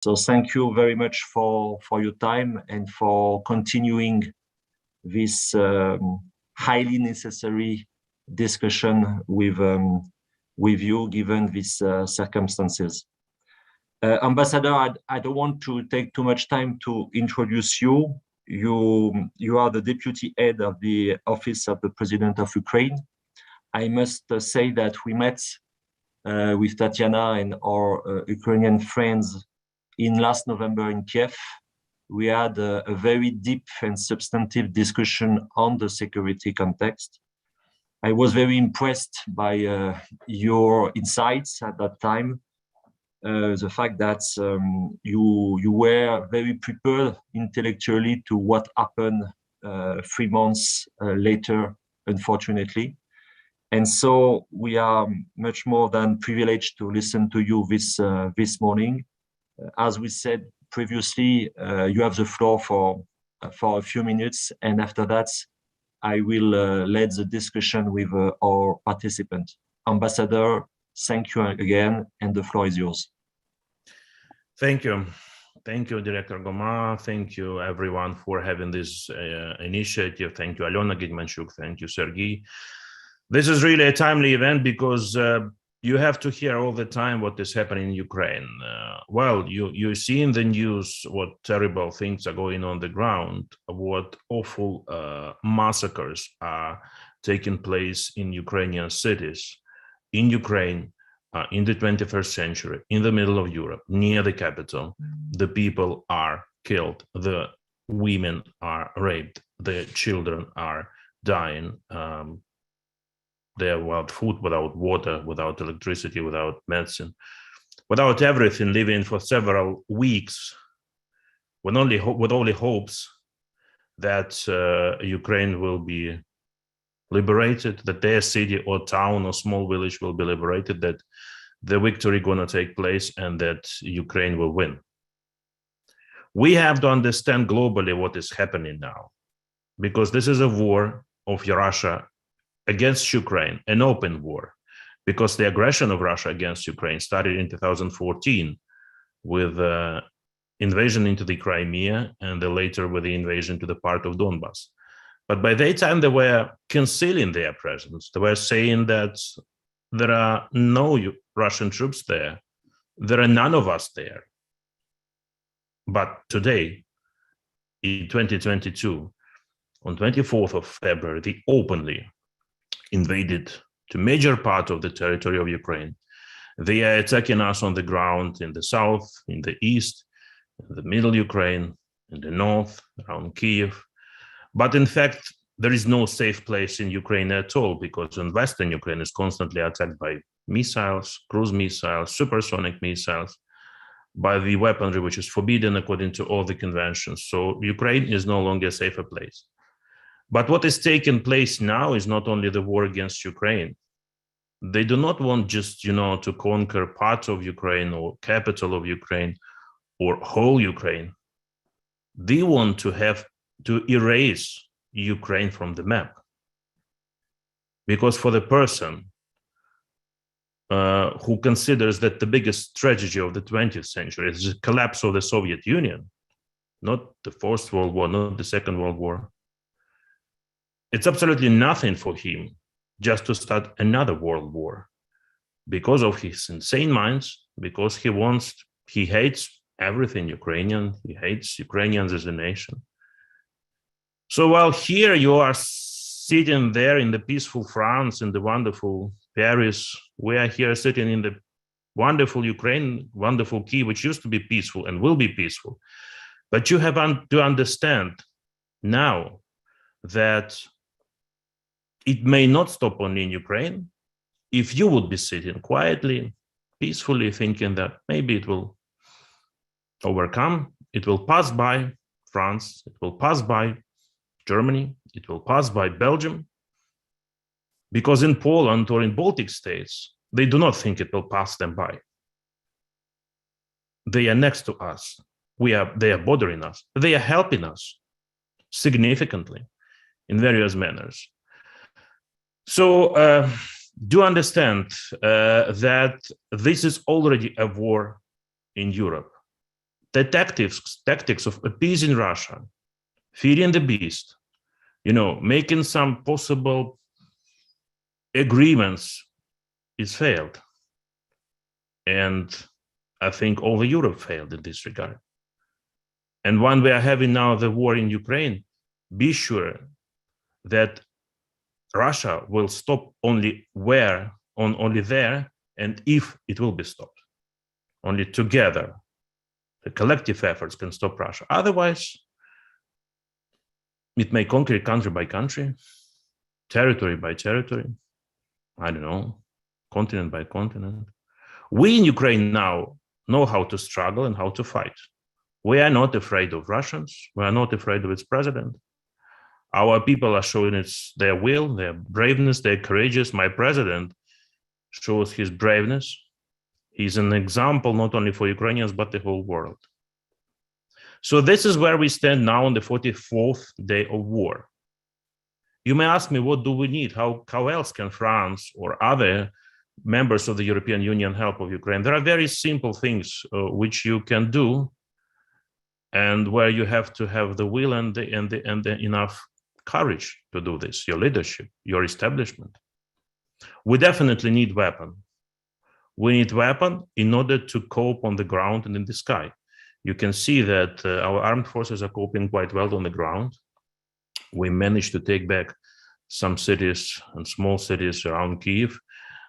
So thank you very much for your time and for continuing this highly necessary discussion with you, given these circumstances. Ambassador, I don't want to take too much time to introduce you. You are the deputy head of the Office of the President of Ukraine. I must say that we met with Tatiana and our Ukrainian friends in last November in Kiev. We had a very deep and substantive discussion on the security context. I was very impressed by your insights at that time. The fact that you were very prepared intellectually to what happened 3 months later, unfortunately. And so we are much more than privileged to listen to you this morning. As we said previously, you have the floor for a few minutes, and after that, I will lead the discussion with our participants. Ambassador, thank you again, and the floor is yours. Thank you. Thank you, Director Gomart. Thank you, everyone, for having this initiative. Thank you, Alena Gidmanchuk. Thank you, Sergei. This is really a timely event because you have to hear all the time what is happening in Ukraine. Well, you see in the news what terrible things are going on the ground, what awful massacres are taking place in Ukrainian cities, in Ukraine, in the 21st century, in the middle of Europe, near the capital. The people are killed, the women are raped, the children are dying. They're without food, without water, without electricity, without medicine, without everything, living for several weeks with only hopes that Ukraine will be liberated, that their city or town or small village will be liberated, that the victory gonna take place and that Ukraine will win. We have to understand globally what is happening now, because this is a war of Russia against Ukraine, an open war, because the aggression of Russia against Ukraine started in 2014 with invasion into the Crimea and then later with the invasion to the part of Donbass. But by that time, they were concealing their presence. They were saying that there are no Russian troops there. There are none of us there. But today, in 2022, on 24th of February, they openly invaded to major part of the territory of Ukraine. They are attacking us on the ground in the south, in the east, in the middle Ukraine, in the north, around Kiev. But in fact, there is no safe place in Ukraine at all, because in Western Ukraine is constantly attacked by missiles, cruise missiles, supersonic missiles, by the weaponry which is forbidden according to all the conventions. So Ukraine is no longer a safer place. But what is taking place now is not only the war against Ukraine. They do not want just, to conquer part of Ukraine or capital of Ukraine or whole Ukraine. They want to erase Ukraine from the map. Because for the person who considers that the biggest tragedy of the 20th century is the collapse of the Soviet Union, not the First World War, not the Second World War, it's absolutely nothing for him just to start another world war because of his insane minds, because he hates everything Ukrainian, he hates Ukrainians as a nation. So while here you are sitting there in the peaceful France, in the wonderful Paris, we are here sitting in the wonderful Ukraine, wonderful Kyiv, which used to be peaceful and will be peaceful. But you have to understand now that it may not stop only in Ukraine if you would be sitting quietly, peacefully, thinking that maybe it will overcome, it will pass by France, it will pass by Germany, it will pass by Belgium, because in Poland or in Baltic states, they do not think it will pass them by. They are next to us. They are bothering us. They are helping us significantly in various manners. So do understand that this is already a war in Europe. the tactics of appeasing Russia, feeding the beast, making some possible agreements is failed. And I think all Europe failed in this regard. And when we are having now the war in Ukraine, be sure that Russia will stop only there, and if it will be stopped. Only together, the collective efforts can stop Russia. Otherwise, it may conquer country by country, territory by territory, I don't know, continent by continent. We in Ukraine now know how to struggle and how to fight. We are not afraid of Russians. We are not afraid of its president. Our people are showing their will, their braveness, their courageous. My president shows his braveness. He's an example not only for Ukrainians, but the whole world. So this is where we stand now on the 44th day of war. You may ask me, what do we need? How else can France or other members of the European Union help of Ukraine? There are very simple things which you can do, and where you have to have the will and the enough courage to do this, your leadership, your establishment. We definitely need weapon. We need weapon in order to cope on the ground and in the sky. You can see that our armed forces are coping quite well on the ground. We managed to take back some cities and small cities around Kyiv.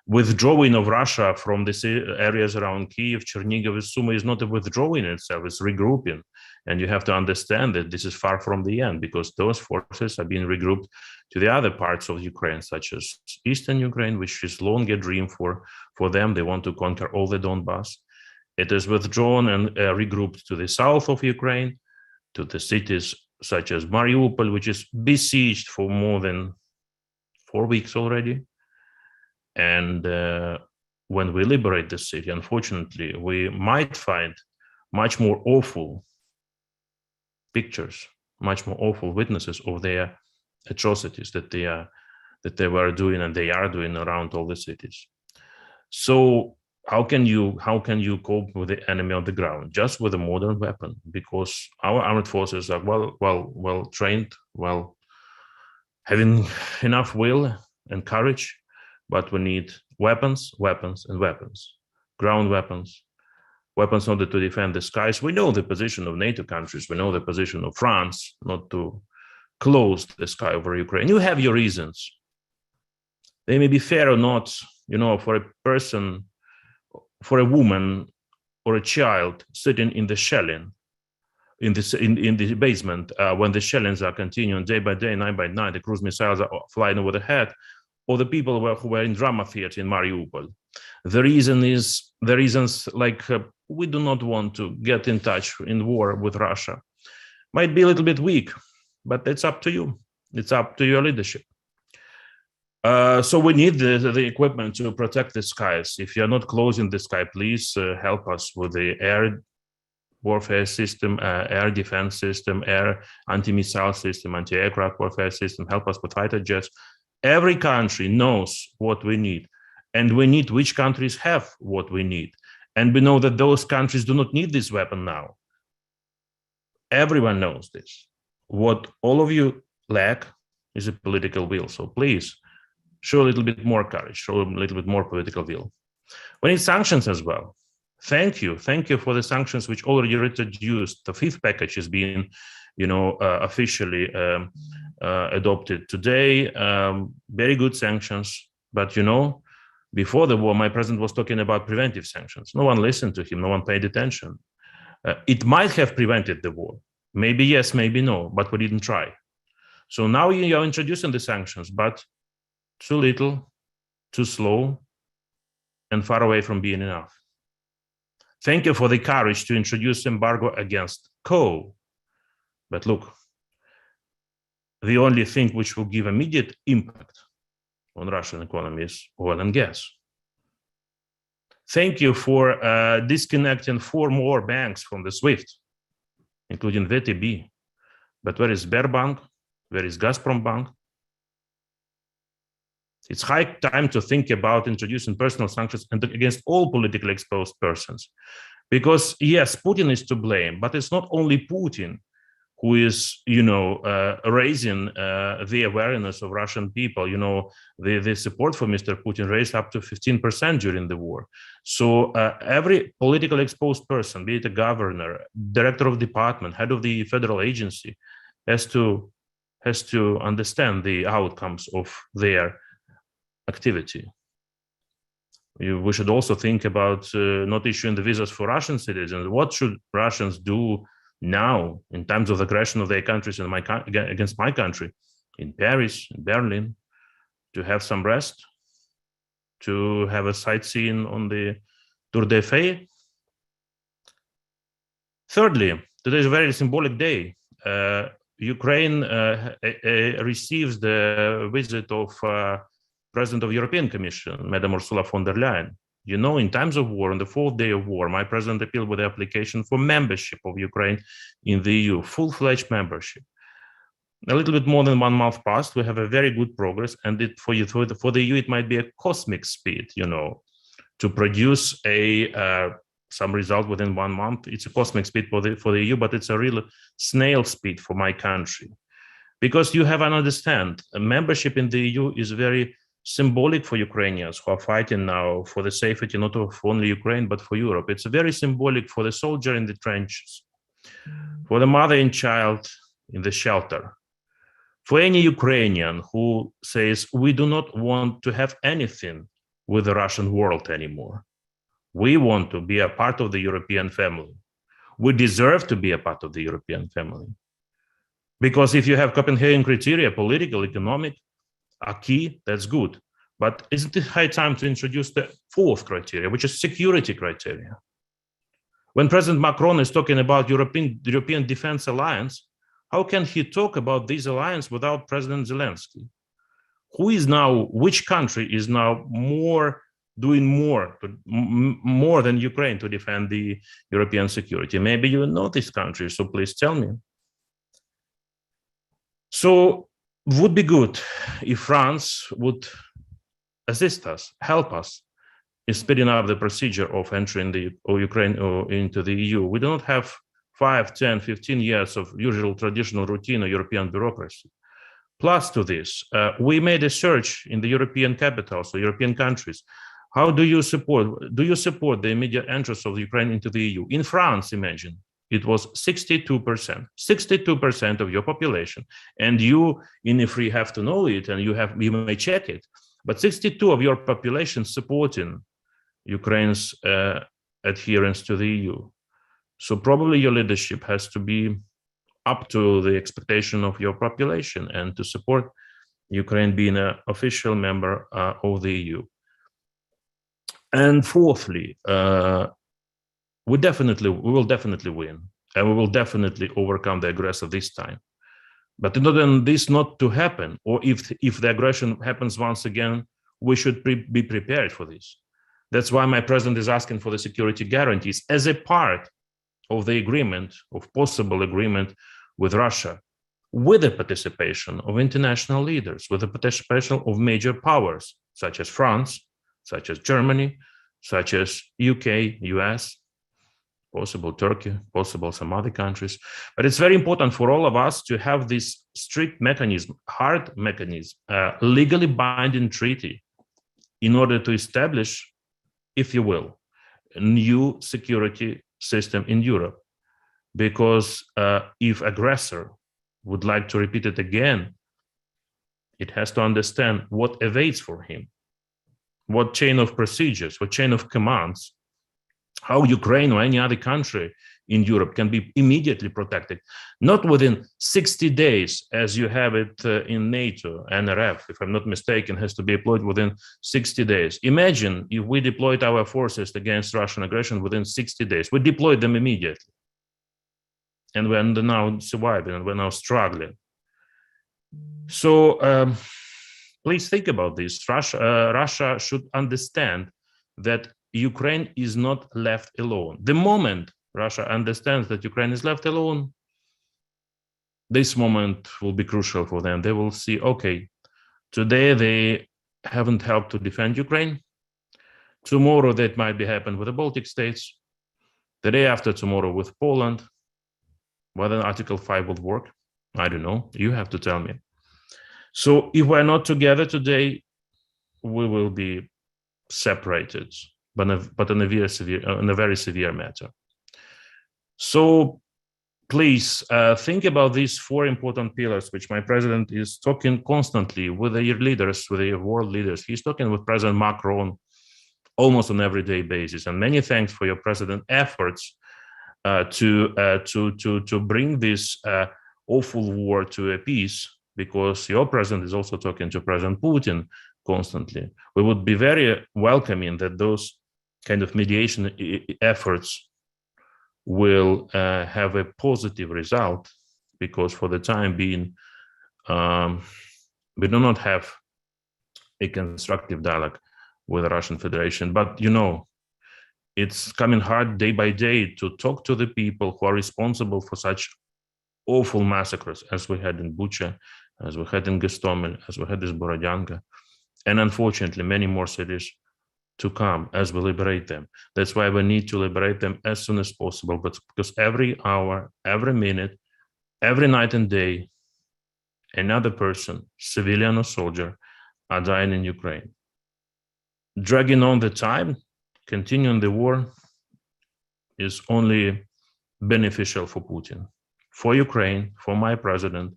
Withdrawing of Russia from the areas around Kyiv, Chernihiv, Sumy is not a withdrawing itself, it's regrouping. And you have to understand that this is far from the end, because those forces are being regrouped to the other parts of Ukraine, such as Eastern Ukraine, which is long a dream for them. They want to conquer all the Donbass. It is withdrawn and regrouped to the south of Ukraine, to the cities such as Mariupol, which is besieged for more than 4 weeks already. And when we liberate the city, unfortunately, we might find much more awful pictures, much more awful witnesses of their atrocities that they were doing and they are doing around all the cities. So how can you cope with the enemy on the ground? Just with a modern weapon, because our armed forces are well trained, having enough will and courage. But we need weapons, weapons, and weapons. Ground weapons, weapons in order to defend the skies. We know the position of NATO countries. We know the position of France not to close the sky over Ukraine. You have your reasons. They may be fair or not, for a person, for a woman or a child sitting in the shelling, in the basement, when the shellings are continuing day by day, night by night, the cruise missiles are flying over the head, or the people who were in drama theater in Mariupol. The reasons like we do not want to get in touch in war with Russia. Might be a little bit weak, but it's up to you. It's up to your leadership. So we need the equipment to protect the skies. If you're not closing the sky, please help us with the air warfare system, air defense system, air anti-missile system, anti-aircraft warfare system. Help us with fighter jets. Every country knows what we need, and we need which countries have what we need. And we know that those countries do not need this weapon now. Everyone knows this. What all of you lack is a political will. So please show a little bit more courage, show a little bit more political will. We need sanctions as well. Thank you for the sanctions which already introduced. The fifth package is being, officially adopted today. Very good sanctions, but before the war, my president was talking about preventive sanctions. No one listened to him. No one paid attention. It might have prevented the war. Maybe yes, maybe no, but we didn't try. So now you are introducing the sanctions, but too little, too slow, and far away from being enough. Thank you for the courage to introduce embargo against coal. But look, the only thing which will give immediate impact on Russian economy is oil and gas. Thank you for disconnecting 4 more banks from the SWIFT, including VTB. But where is Sberbank? Where is Gazprom Bank? It's high time to think about introducing personal sanctions against all politically exposed persons. Because yes, Putin is to blame, but it's not only Putin who is, raising the awareness of Russian people. The support for Mr. Putin raised up to 15% during the war. So every politically exposed person, be it a governor, director of department, head of the federal agency, has to understand the outcomes of their activity. We should also think about not issuing the visas for Russian citizens. What should Russians do now in terms of aggression of their countries and against my country, in Paris, in Berlin, to have some rest, to have a sightseeing on the Tour d'Eiffel? Thirdly, today is a very symbolic day. Ukraine receives the visit of President of the European Commission, Madam Ursula von der Leyen. In times of war, on the fourth day of war, my president appealed with the application for membership of Ukraine in the EU, full-fledged membership. A little bit more than 1 month passed. We have a very good progress, and for the EU, it might be a cosmic speed, to produce some result within 1 month. It's a cosmic speed for the EU, but it's a real snail speed for my country, because you have to understand, a membership in the EU is very symbolic for Ukrainians who are fighting now for the safety not of only Ukraine but for Europe. It's very symbolic for the soldier in the trenches, for the mother and child in the shelter, for any Ukrainian who says, we do not want to have anything with the Russian world anymore. We want to be a part of the European family. We deserve to be a part of the European family. Because if you have Copenhagen criteria, political, economic, are key, that's good. But isn't it high time to introduce the fourth criteria, which is security criteria? When President Macron is talking about European Defense Alliance, how can he talk about this alliance without President Zelensky? Which country is now doing more than Ukraine to defend the European security? Maybe you know this country, so please tell me. So would be good if France would assist us, help us in speeding up the procedure of entering Ukraine into the EU. We do not have 5, 10, 15 years of usual traditional routine of European bureaucracy. Plus to this, we made a search in the European capitals, so European countries. How do you support the immediate entrance of Ukraine into the EU? In France, imagine, it was 62%. 62% of your population, and you in Ifri have to know it, and you may check it. But 62% of your population supporting Ukraine's adherence to the EU. So probably your leadership has to be up to the expectation of your population and to support Ukraine being an official member of the EU. And fourthly, we will definitely win, and we will definitely overcome the aggressor this time. But in order for this not to happen, or if the aggression happens once again, we should be prepared for this. That's why my president is asking for the security guarantees as a part of the agreement, of possible agreement with Russia, with the participation of international leaders, with the participation of major powers, such as France, such as Germany, such as UK, US, possible Turkey, possible some other countries. But it's very important for all of us to have this strict mechanism, hard mechanism, legally binding treaty in order to establish, if you will, a new security system in Europe. Because if aggressor would like to repeat it again, it has to understand what awaits for him, what chain of procedures, what chain of commands, how Ukraine or any other country in Europe can be immediately protected, not within 60 days as you have it in NATO. NRF, if I'm not mistaken, has to be deployed within 60 days. Imagine if we deployed our forces against Russian aggression within 60 days. We deployed them immediately. And we're now surviving, and we're now struggling. So please think about this. Russia should understand that Ukraine is not left alone. The moment Russia understands that Ukraine is left alone, this moment will be crucial for them. They will see, okay, today they haven't helped to defend Ukraine. Tomorrow that might be happen with the Baltic states. The day after tomorrow with Poland. Whether Article 5 will work, I don't know. You have to tell me. So if we're not together today, we will be separated, but in a very severe matter. So please think about these 4 important pillars, which my president is talking constantly with the leaders, with the world leaders. He's talking with President Macron almost on an everyday basis. And many thanks for your president efforts to bring this awful war to a peace, because your president is also talking to President Putin constantly. We would be very welcoming that those kind of mediation efforts will have a positive result, because for the time being, we do not have a constructive dialogue with the Russian Federation. But it's coming hard day by day to talk to the people who are responsible for such awful massacres as we had in Bucha, as we had in Gostomel, as we had in Borodyanka, and unfortunately many more cities to come as we liberate them. That's why we need to liberate them as soon as possible, but because every hour, every minute, every night and day, another person, civilian or soldier, are dying in Ukraine. Dragging on the time, continuing the war, is only beneficial for Putin. For Ukraine, for my president,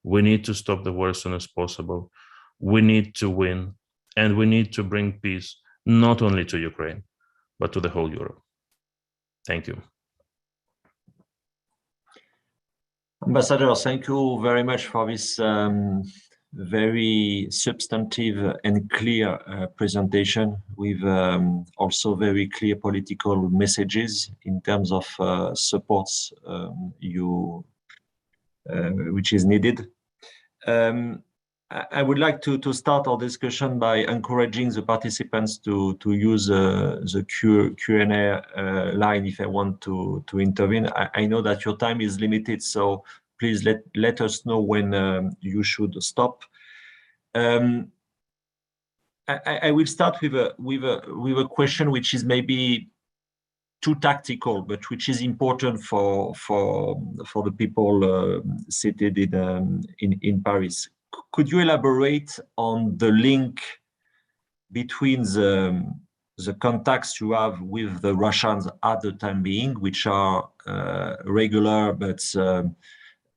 we need to stop the war as soon as possible. We need to win, and we need to bring peace not only to Ukraine, but to the whole Europe. Thank you. Ambassador, thank you very much for this very substantive and clear presentation, with also very clear political messages in terms of supports which is needed. I would like to start our discussion by encouraging the participants to use the Q&A line if they want to intervene. I know that your time is limited, so please let us know when you should stop. I will start with a question which is maybe too tactical, but which is important for the people seated in Paris. Could you elaborate on the link between the contacts you have with the Russians at the time being, which are regular but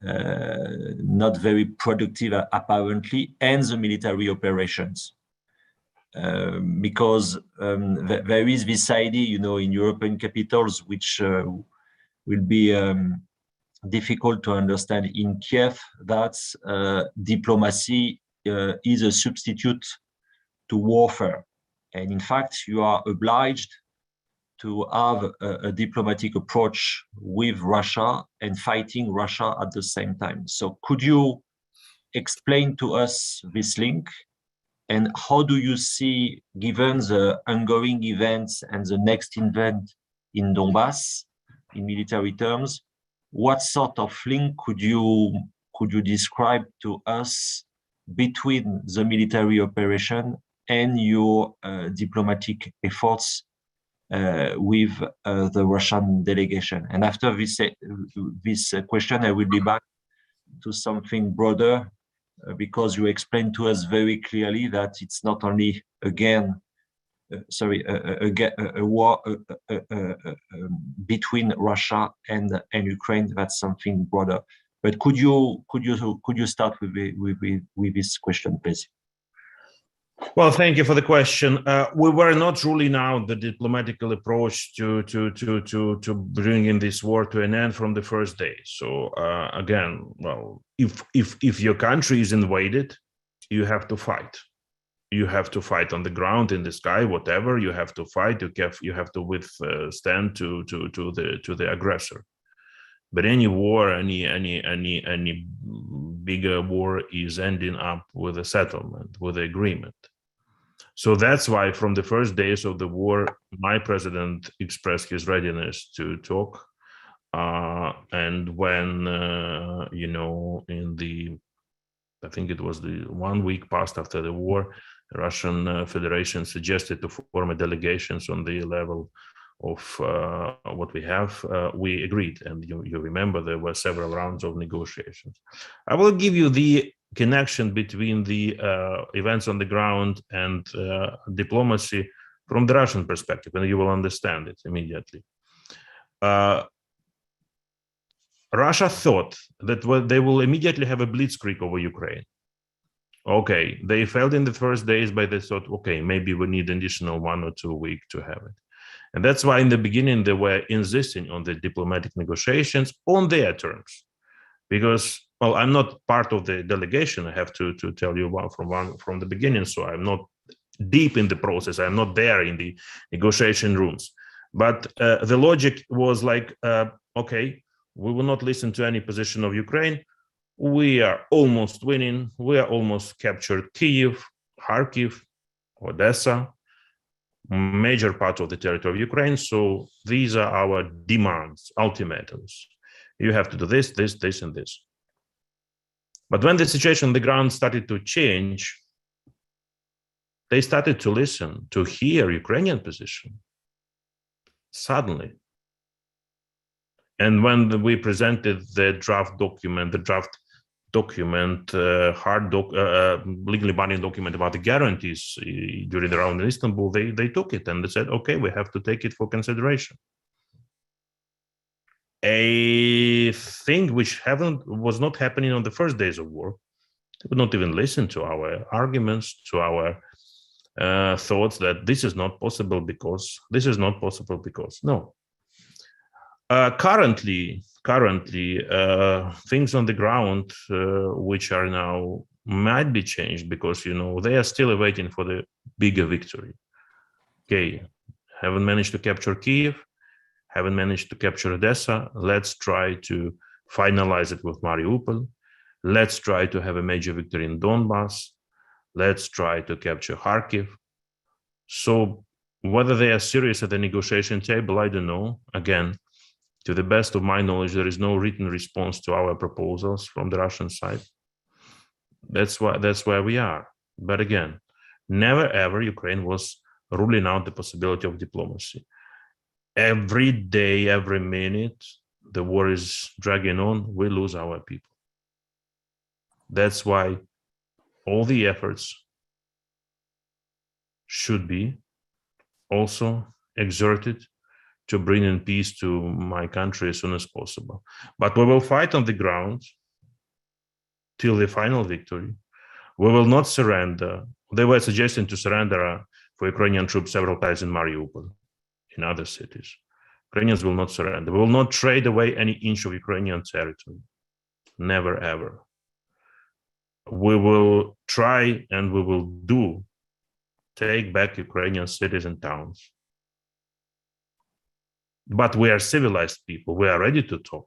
not very productive apparently, and the military operations? Because there is this idea, in European capitals, which will be difficult to understand in Kiev, that diplomacy is a substitute to warfare. And in fact, you are obliged to have a diplomatic approach with Russia and fighting Russia at the same time. So could you explain to us this link? And how do you see, given the ongoing events and the next event in Donbass, in military terms, what sort of link could you describe to us between the military operation and your diplomatic efforts with the Russian delegation? And after this question, I will be back to something broader, because you explained to us very clearly that it's not only a war between Russia and Ukraine. That's something broader. But could you start with this question, please? Well, thank you for the question. We were not ruling out the diplomatic approach to bringing this war to an end from the first day. So again, well, if your country is invaded, you have to fight. You have to fight on the ground, in the sky, whatever. You have to fight. You have to withstand to the aggressor. But any war, any bigger war is ending up with a settlement, with an agreement. So that's why from the first days of the war, my president expressed his readiness to talk. And when, I think it was the 1 week passed after the war, the Russian Federation suggested to form a delegations on the level what we have, we agreed. And you remember there were several rounds of negotiations. I will give you the connection between the events on the ground and diplomacy from the Russian perspective, and you will understand it immediately. Russia thought that they will immediately have a blitzkrieg over Ukraine. Okay, they failed in the first days, but they thought, okay, maybe we need an additional 1 or 2 weeks to have it. And that's why in the beginning they were insisting on the diplomatic negotiations on their terms. Because, well, I'm not part of the delegation, I have to tell you from the beginning, so I'm not deep in the process, I'm not there in the negotiation rooms. But the logic was like, okay, we will not listen to any position of Ukraine. We are almost winning. We are almost captured Kyiv, Kharkiv, Odessa, major part of the territory of Ukraine. So these are our demands, ultimatums. You have to do this, this, this, and this. But when the situation on the ground started to change, they started to listen, to hear Ukrainian position. Suddenly. And when we presented the draft document, legally binding document about the guarantees during the round in Istanbul, they took it and they said, okay, we have to take it for consideration. A thing which was not happening on the first days of war. They would not even listen to our arguments, to our thoughts that this is not possible because, this is not possible because, no. Currently, things on the ground which are now might be changed because, you know, they are still waiting for the bigger victory. Okay, haven't managed to capture Kyiv, haven't managed to capture Odessa. Let's try to finalize it with Mariupol. Let's try to have a major victory in Donbass. Let's try to capture Kharkiv. So whether they are serious at the negotiation table, I don't know. Again, to the best of my knowledge, there is no written response to our proposals from the Russian side. That's where we are. But again, never ever Ukraine was ruling out the possibility of diplomacy. Every day, every minute, the war is dragging on, we lose our people. That's why all the efforts should be also exerted to bring in peace to my country as soon as possible. But we will fight on the ground till the final victory. We will not surrender. They were suggesting to surrender for Ukrainian troops several times in Mariupol, in other cities. Ukrainians will not surrender. We will not trade away any inch of Ukrainian territory. Never, ever. We will try and we will take back Ukrainian cities and towns. But we are civilized people. We are ready to talk.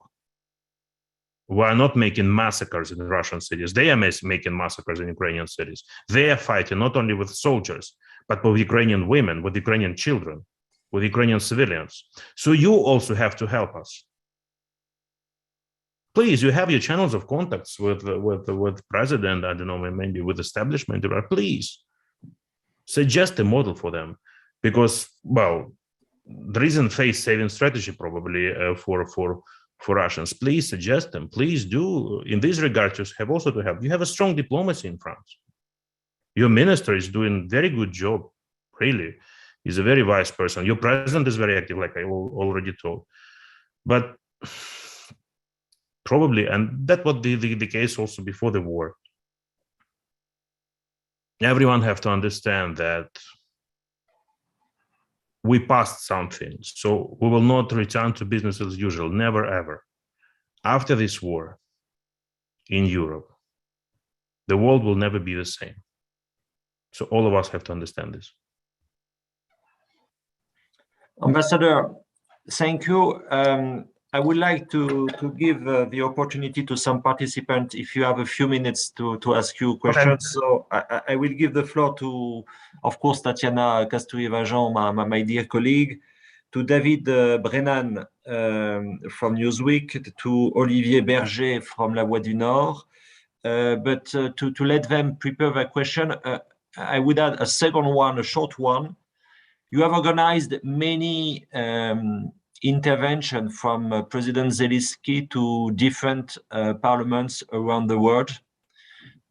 We are not making massacres in Russian cities. They are making massacres in Ukrainian cities. They are fighting not only with soldiers, but with Ukrainian women, with Ukrainian children, with Ukrainian civilians. So you also have to help us. Please, you have your channels of contacts with president, I don't know, maybe with establishment. Please suggest a model for them, because, well, there isn't face-saving strategy probably for Russians. Please suggest them. Please do. In this regard, you have also to help. You have a strong diplomacy in France. Your minister is doing very good job. Really, he's a very wise person. Your president is very active, like I already told. But probably, and that was the case also before the war. Everyone have to understand that we passed something, so we will not return to business as usual, never ever. After this war in Europe, the world will never be the same. So all of us have to understand this. Ambassador, thank you. I would like to give the opportunity to some participants, if you have a few minutes to ask you questions. Okay. So I will give the floor to, of course, Tatiana Castouille-Vajan, my dear colleague, to David Brennan from Newsweek, to Olivier Berger from La Voix du Nord. But to let them prepare their question, I would add a second one, a short one. You have organized many interventions from President Zelensky to different parliaments around the world.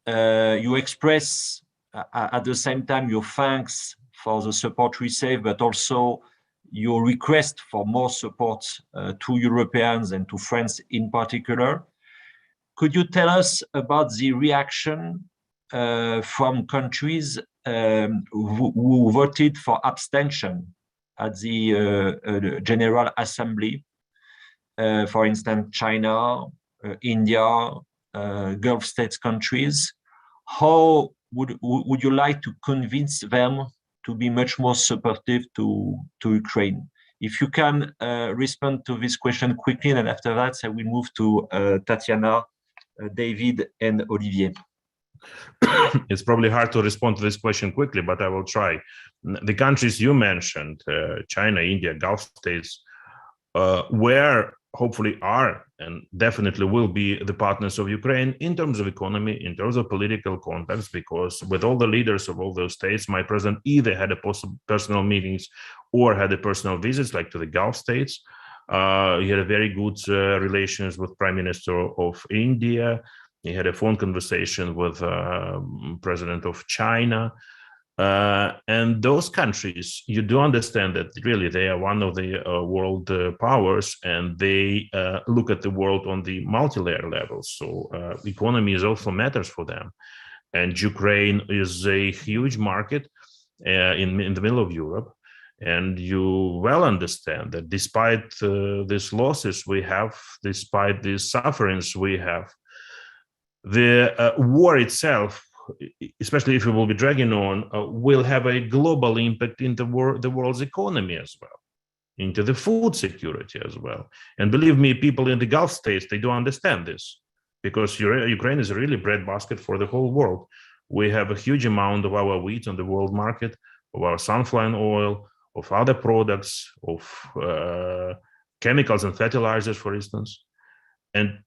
You express at the same time your thanks for the support received, but also your request for more support to Europeans and to France in particular. Could you tell us about the reaction from countries who voted for abstention at the General Assembly? For instance, China, India, Gulf states countries. How would you like to convince them to be much more supportive to Ukraine? If you can respond to this question quickly, and after that, I will move to Tatiana, David, and Olivier. It's probably hard to respond to this question quickly, but I will try. The countries you mentioned, China, India, Gulf states, where hopefully are and definitely will be the partners of Ukraine in terms of economy, in terms of political contacts, because with all the leaders of all those states, my president either had a personal meetings or had a personal visits, like to the Gulf states. He had a very good relations with Prime Minister of India. He had a phone conversation with President of China. And those countries, you do understand that really they are one of the world powers, and they look at the world on the multi-layer level. So economy is also matters for them. And Ukraine is a huge market in the middle of Europe. And you well understand that despite these losses we have, despite these sufferings we have, the war itself, especially if it will be dragging on, will have a global impact in the world's economy as well, into the food security as well. And believe me, people in the Gulf states, they do understand this, because Ukraine is really breadbasket for the whole world. We have a huge amount of our wheat on the world market, of our sunflower oil, of other products, of chemicals and fertilizers, for instance. And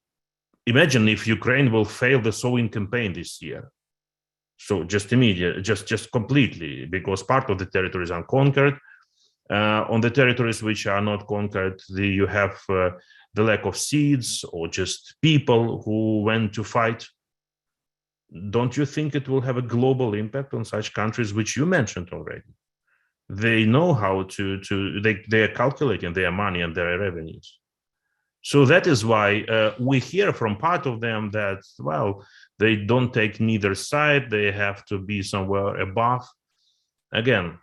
imagine if Ukraine will fail the sowing campaign this year. So just immediate, just completely, because part of the territory is unconquered. On the territories which are not conquered, you have the lack of seeds or just people who went to fight. Don't you think it will have a global impact on such countries which you mentioned already? They know how they are calculating their money and their revenues. So that is why we hear from part of them that, well, they don't take neither side, they have to be somewhere above. Again,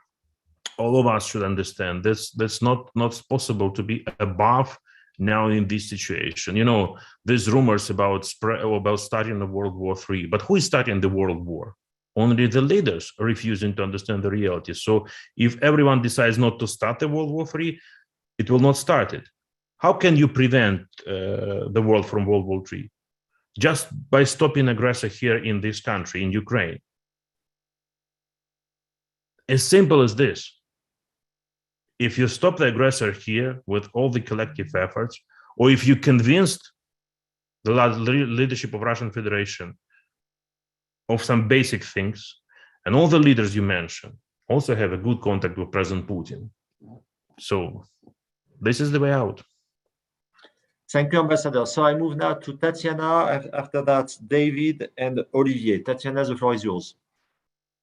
all of us should understand that's not possible to be above now in this situation. You know, there's rumors about starting the World War III, but who is starting the World War? Only the leaders are refusing to understand the reality. So if everyone decides not to start the World War III, it will not start it. How can you prevent the world from World War III? Just by stopping aggressor here in this country, in Ukraine. As simple as this. If you stop the aggressor here with all the collective efforts, or if you convinced the leadership of Russian Federation of some basic things, and all the leaders you mentioned also have a good contact with President Putin. So this is the way out. Thank you, Ambassador. So I move now to Tatiana, after that, David and Olivier. Tatiana, the floor is yours.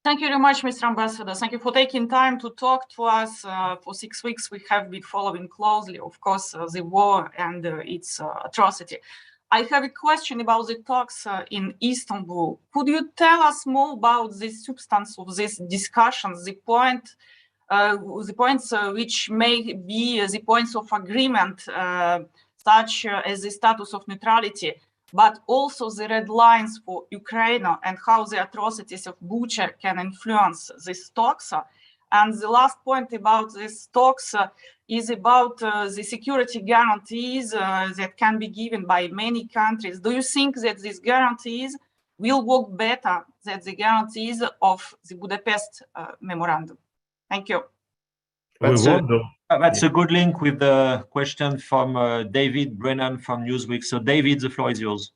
Thank you very much, Mr. Ambassador. Thank you for taking time to talk to us. For 6 weeks, we have been following closely, of course, the war and its atrocity. I have a question about the talks in Istanbul. Could you tell us more about the substance of these discussions, the points which may be the points of agreement, such as the status of neutrality, but also the red lines for Ukraine and how the atrocities of Bucha can influence these talks? And the last point about these talks is about the security guarantees that can be given by many countries. Do you think that these guarantees will work better than the guarantees of the Budapest Memorandum? Thank you. That's a good link with the question from David Brennan from Newsweek. So David, the floor is yours.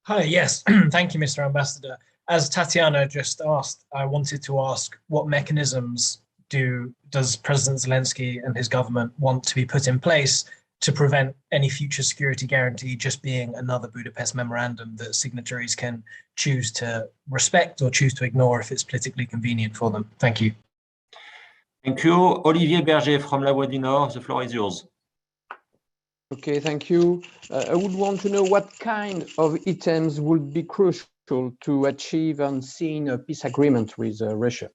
Hi, yes. Thank you, Mr. Ambassador. As Tatiana just asked, I wanted to ask what mechanisms does President Zelensky and his government want to be put in place to prevent any future security guarantee just being another Budapest memorandum that signatories can choose to respect or choose to ignore if it's politically convenient for them? Thank you. Thank you. Olivier Berger from La Voix du Nord, the floor is yours. Okay, thank you. I would want to know what kind of items would be crucial to achieve unseen peace agreement with Russia.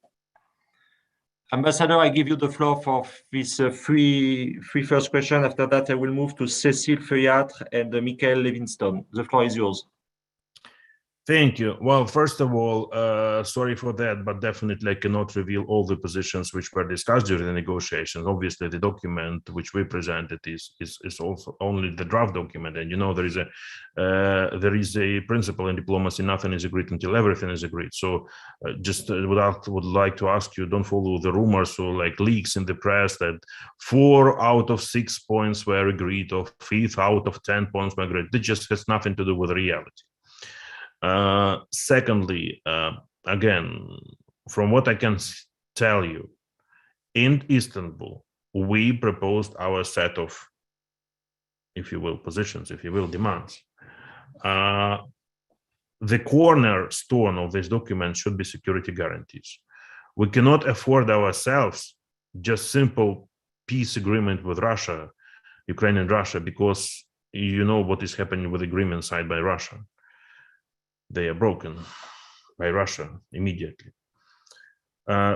Ambassador, I give you the floor for this three first question. After that, I will move to Cécile Feuillatre and Michael Levinston. The floor is yours. Thank you. Well, first of all, sorry for that, but definitely I cannot reveal all the positions which were discussed during the negotiations. Obviously, the document which we presented is also only the draft document, and you know there is a principle in diplomacy: nothing is agreed until everything is agreed. So, would like to ask you, don't follow the rumors or like leaks in the press that 4 out of 6 points were agreed, or 5 out of 10 points were agreed. It just has nothing to do with reality. Secondly, again, from what I can tell you, in Istanbul, we proposed our set of, if you will, positions, if you will, demands. The cornerstone of this document should be security guarantees. We cannot afford ourselves just simple peace agreement with Russia, Ukraine and Russia, because you know what is happening with agreements signed by Russia. They are broken by Russia immediately.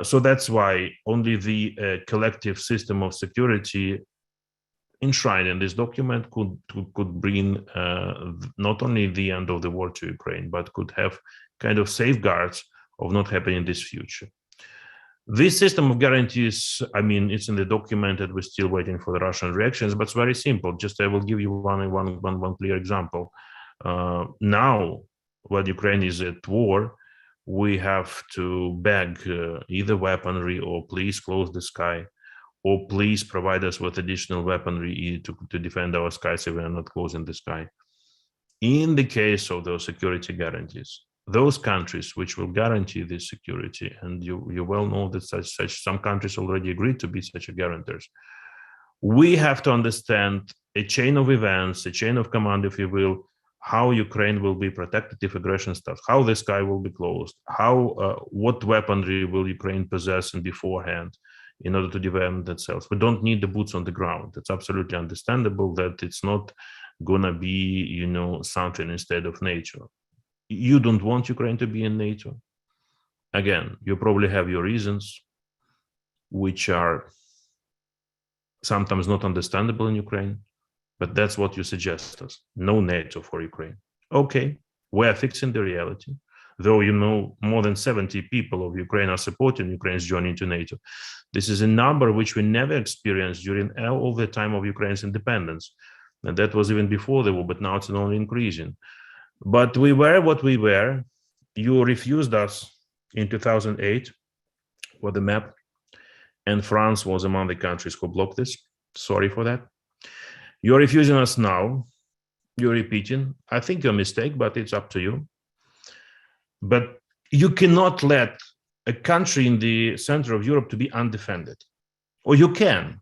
So that's why only the collective system of security enshrined in this document could bring not only the end of the war to Ukraine, but could have kind of safeguards of not happening in this future. This system of guarantees, I mean, it's in the document and we're still waiting for the Russian reactions, but it's very simple. Just I will give you one clear example. Now, when Ukraine is at war, we have to beg either weaponry or please close the sky, or please provide us with additional weaponry to defend our skies if we are not closing the sky. In the case of those security guarantees, those countries which will guarantee this security, and you well know that some countries already agreed to be such a guarantors, we have to understand a chain of events, a chain of command, if you will, how Ukraine will be protected if aggression starts, how the sky will be closed, what weaponry will Ukraine possess in beforehand in order to defend themselves. We don't need the boots on the ground. It's absolutely understandable that it's not gonna be, something instead of NATO. You don't want Ukraine to be in NATO. Again, you probably have your reasons, which are sometimes not understandable in Ukraine. But that's what you suggest us. No NATO for Ukraine. Okay, we're fixing the reality. Though more than 70 people of Ukraine are supporting Ukraine's joining to NATO. This is a number which we never experienced during all the time of Ukraine's independence. And that was even before the war, but now it's only increasing. But we were what we were. You refused us in 2008 for the map. And France was among the countries who blocked this. Sorry for that. You're refusing us now. You're repeating. I think you're a mistake, but it's up to you. But you cannot let a country in the center of Europe to be undefended. Or you can.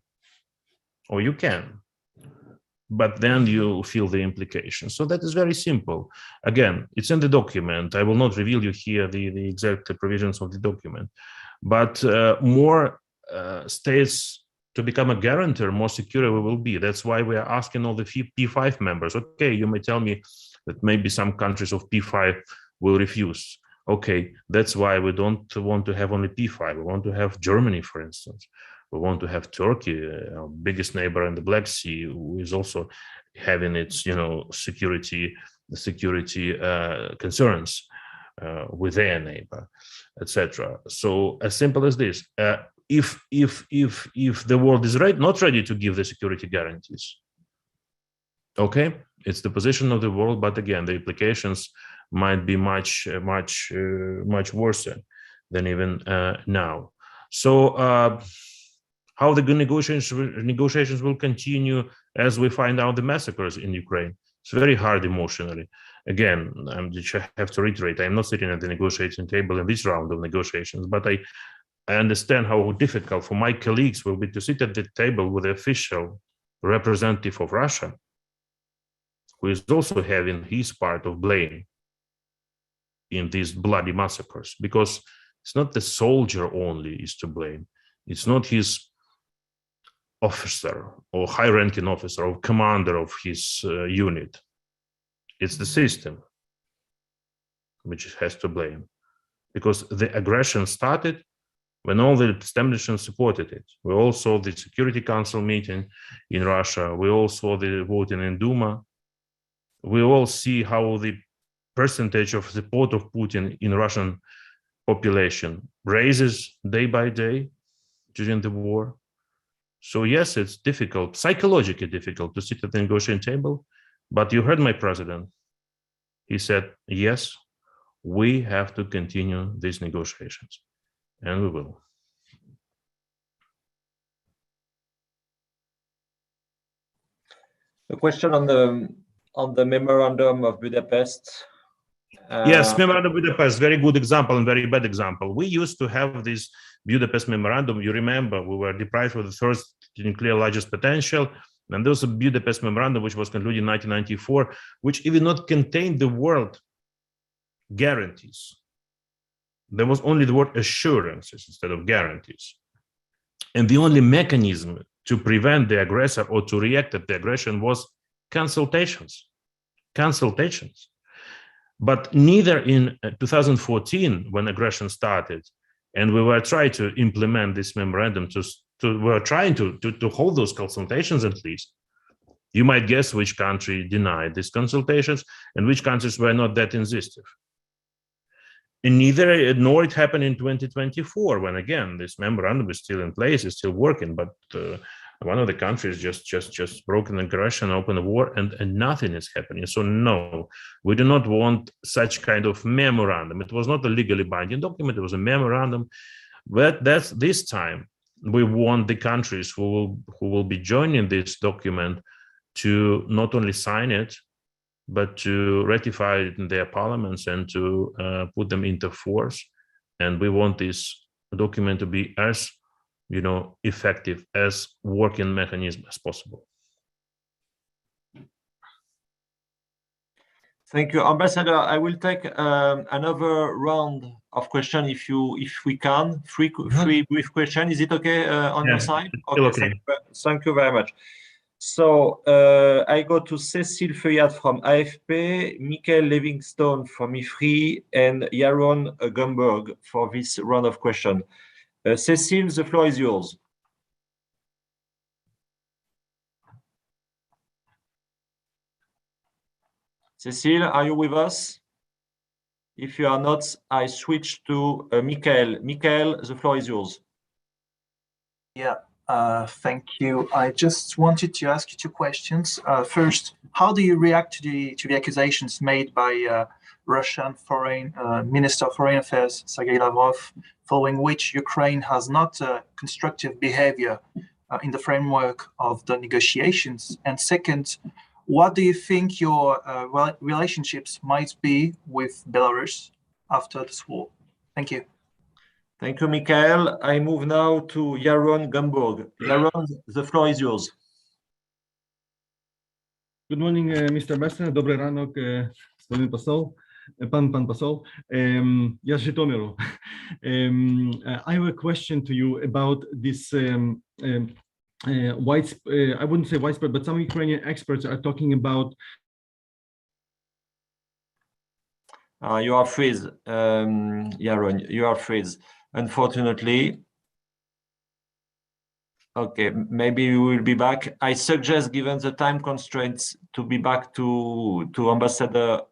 But then you feel the implications. So that is very simple. Again, it's in the document. I will not reveal you here the exact provisions of the document. But more states to become a guarantor, more secure we will be. That's why we are asking all the P5 members. Okay, you may tell me that maybe some countries of P5 will refuse. Okay, that's why we don't want to have only P5. We want to have Germany, for instance. We want to have Turkey, our biggest neighbor in the Black Sea, who is also having its, security concerns with their neighbor, etc. So as simple as this. If the world is not ready to give the security guarantees, okay, it's the position of the world, but again, the implications might be much worse than even now. So how the negotiations will continue as we find out the massacres in Ukraine? It's very hard emotionally. Again, I have to reiterate, I'm not sitting at the negotiating table in this round of negotiations, but I understand how difficult for my colleagues will be to sit at the table with the official representative of Russia, who is also having his part of blame in these bloody massacres, because it's not the soldier only is to blame. It's not his officer or high-ranking officer or commander of his unit. It's the system which has to blame, because the aggression started when all the establishments supported it. We all saw the Security Council meeting in Russia. We all saw the voting in Duma. We all see how the percentage of support of Putin in Russian population raises day by day during the war. So yes, it's difficult, psychologically difficult to sit at the negotiating table, but you heard my president. He said, yes, we have to continue these negotiations, and we will. A question on the memorandum of Budapest. Yes, Memorandum of Budapest, very good example and very bad example. We used to have this Budapest Memorandum. You remember, we were deprived of the first nuclear largest potential, and there was a Budapest Memorandum which was concluded in 1994, which even not contained the word guarantees. There was only the word assurances instead of guarantees. And the only mechanism to prevent the aggressor or to react at the aggression was consultations. But neither in 2014, when aggression started, and we were trying to implement this memorandum, we were trying to hold those consultations at least. You might guess which country denied these consultations and which countries were not that insistent. And neither, nor it happened in 2024, when again, this memorandum is still in place, it's still working, but one of the countries just broke an aggression, opened a war, and nothing is happening. So no, we do not want such kind of memorandum. It was not a legally binding document, it was a memorandum. But this time, we want the countries who will be joining this document to not only sign it, but to ratify it in their parliaments and to put them into force. And we want this document to be as effective as working mechanism as possible. Thank you, Ambassador. I will take another round of questions if we can. Three brief questions. Is it okay on your side? Okay. Thank you very much. So I go to Cécile Feuillade from AFP, Michael Livingstone from Ifri, and Yaron Gomberg for this round of questions. Cécile, the floor is yours. Cécile, are you with us? If you are not, I switch to Michael. Michael, the floor is yours. Yeah, thank you. I just wanted to ask you two questions. First, how do you react to the accusations made by Russian Minister of Foreign Affairs, Sergei Lavrov, following which Ukraine has not constructive behavior in the framework of the negotiations? And second, what do you think your relationships might be with Belarus after this war? Thank you. Thank you, Michael. I move now to Yaron Gomberg. Yaron, the floor is yours. Good morning, Mr. Ambassador. Добрый ранок, господин посол. Pan посол. Я с Житомиру. I have a question to you about this I wouldn't say widespread, but some Ukrainian experts are talking about. You are freeze, Yaron. You are freeze. Unfortunately. Okay, maybe we will be back. I suggest, given the time constraints, to be back to Ambassador,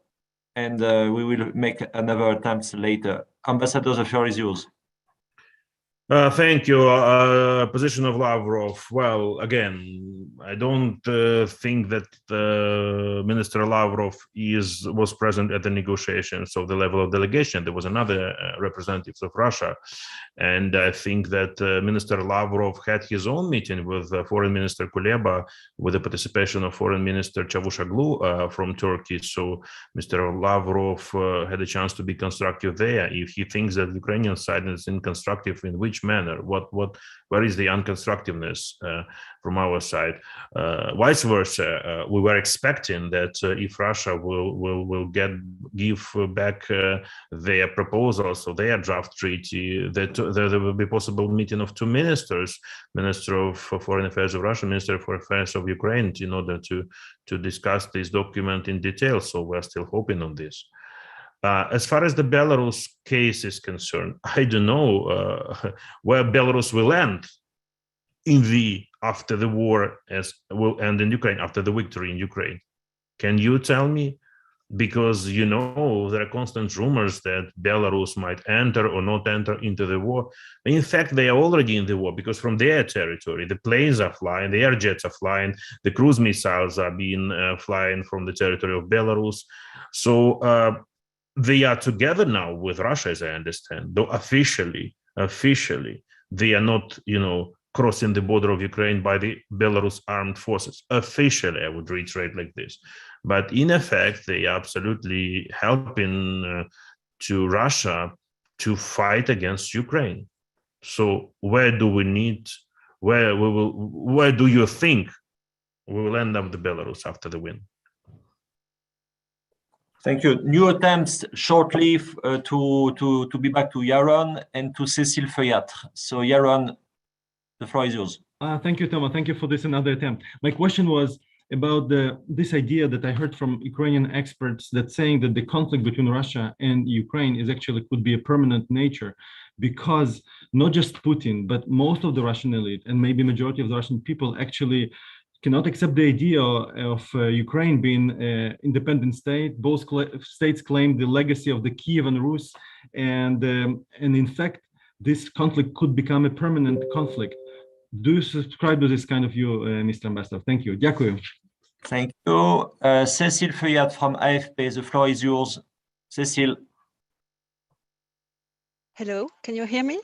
and we will make another attempt later. Ambassador, the floor is yours. Thank you. Position of Lavrov. Well, again, I don't think that Minister Lavrov was present at the negotiations of the level of delegation. There was another representative of Russia, and I think that Minister Lavrov had his own meeting with Foreign Minister Kuleba, with the participation of Foreign Minister Çavuşoğlu from Turkey. So Mr. Lavrov had a chance to be constructive there. If he thinks that the Ukrainian side is inconstructive in which which manner? Where is the unconstructiveness from our side? Vice versa, we were expecting that if Russia will give back their proposals of their draft treaty, that there will be possible meeting of two ministers, Minister of Foreign Affairs of Russia, Minister of Foreign Affairs of Ukraine, in order to discuss this document in detail. So we're still hoping on this. As far as the Belarus case is concerned, I don't know where Belarus will end after the war will end in Ukraine, after the victory in Ukraine. Can you tell me? Because there are constant rumors that Belarus might enter or not enter into the war. In fact, they are already in the war, because from their territory, the planes are flying, the air jets are flying, the cruise missiles are being flying from the territory of Belarus. So they are together now with Russia, as I understand, though officially, they are not, crossing the border of Ukraine by the Belarus armed forces. Officially, I would reiterate like this. But in effect, they are absolutely helping to Russia to fight against Ukraine. So where do you think we will end up the Belarus after the win? Thank you. New attempts shortly to be back to Yaron and to Cécile Feuillatre. So Yaron, the floor is yours. Thank you, Thomas. Thank you for this another attempt. My question was about this idea that I heard from Ukrainian experts that saying that the conflict between Russia and Ukraine could be a permanent nature, because not just Putin, but most of the Russian elite and maybe majority of the Russian people actually cannot accept the idea of Ukraine being an independent state. Both states claim the legacy of the Kievan Rus, and in fact, this conflict could become a permanent conflict. Do you subscribe to this kind of view, Mr. Ambassador? Thank you. Дякую. Thank you. Cécile Feuillatre from AFP, the floor is yours. Cécile. Hello, can you hear me?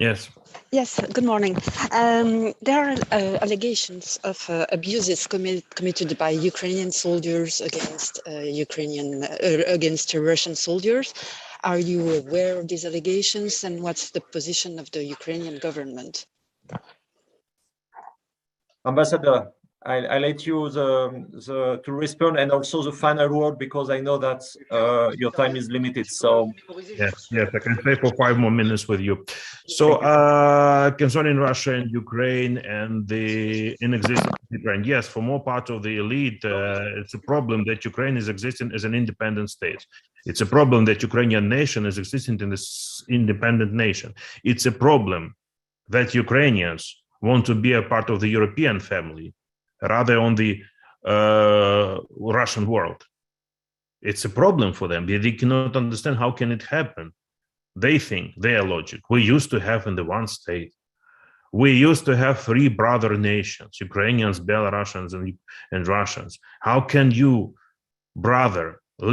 Yes. Yes, good morning. There are allegations of abuses committed by Ukrainian soldiers against against Russian soldiers. Are you aware of these allegations, and what's the position of the Ukrainian government? Ambassador, I let you to respond, and also the final word, because I know that your time is limited. So yes, I can stay for 5 more minutes with you. So concerning Russia and Ukraine and the inexistence of Ukraine, yes, for more part of the elite, it's a problem that Ukraine is existing as an independent state. It's a problem that Ukrainian nation is existing in this independent nation. It's a problem that Ukrainians want to be a part of the European family rather on the Russian world. It's a problem for them. They cannot understand how can it happen. They think, their logic, we used to have in the one state. We used to have 3 brother nations, Ukrainians, Belarusians, and Russians. How can you,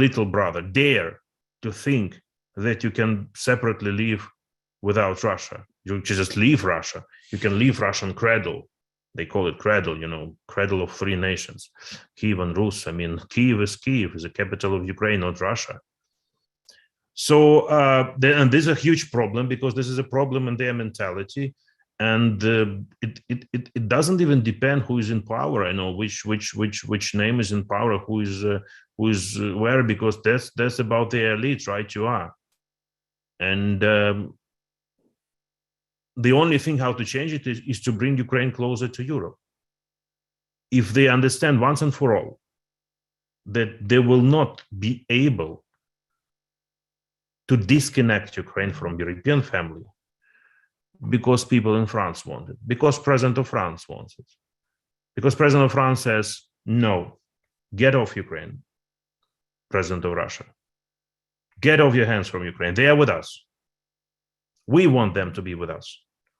little brother, dare to think that you can separately live without Russia? You just leave Russia. You can leave Russian cradle. They call it cradle, cradle of 3 nations. Kiev and Rus. I mean, Kiev is the capital of Ukraine, not Russia. So, and this is a huge problem, because this is a problem in their mentality. And it doesn't even depend who is in power. I know which name is in power, who is where, because that's about the elite, right? You are. And the only thing how to change it is to bring Ukraine closer to Europe. If they understand once and for all that they will not be able to disconnect Ukraine from European family, because people in France want it, because President of France wants it, because President of France says, no, get off Ukraine, President of Russia, get off your hands from Ukraine. They are with us. We want them to be with us.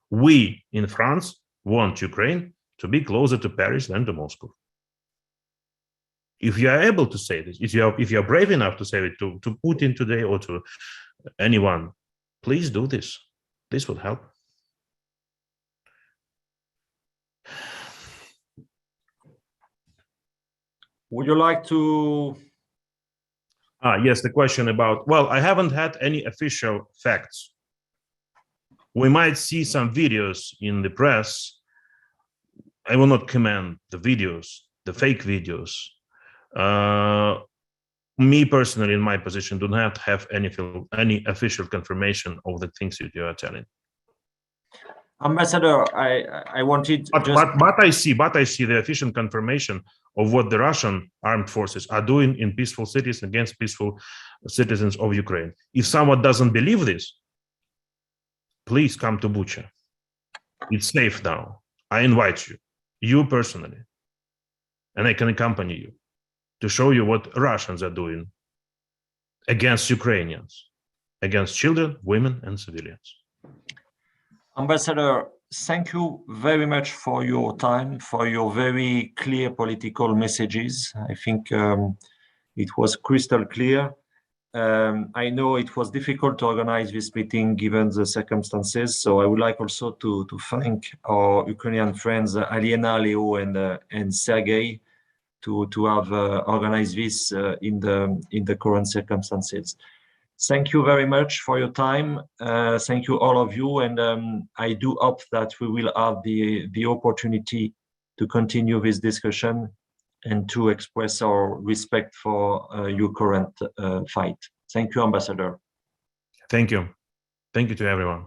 We in France want Ukraine to be closer to Paris than to Moscow. If you are able to say this, if you are brave enough to say it to Putin today or to anyone, please do this. This will help. would you like to? Yes, the question about, well, I haven't had any official facts We might see some videos in the press. I will not comment the videos, the fake videos. Me personally, in my position, do not have any official confirmation of the things that you are telling. Ambassador, I wanted but I see the official confirmation of what the Russian armed forces are doing in peaceful cities against peaceful citizens of Ukraine. If someone doesn't believe this, please come to Bucha. It's safe now. I invite you personally, and I can accompany you to show you what Russians are doing against Ukrainians, against children, women, and civilians. Ambassador, thank you very much for your time, for your very clear political messages. I think it was crystal clear. I know it was difficult to organize this meeting given the circumstances, so I would like also to thank our Ukrainian friends, Aliena, Leo, and Sergei, to have organized this in the current circumstances. Thank you very much for your time. Thank you, all of you. And I do hope that we will have the opportunity to continue this discussion and to express our respect for your current fight. Thank you, Ambassador. Thank you. Thank you to everyone.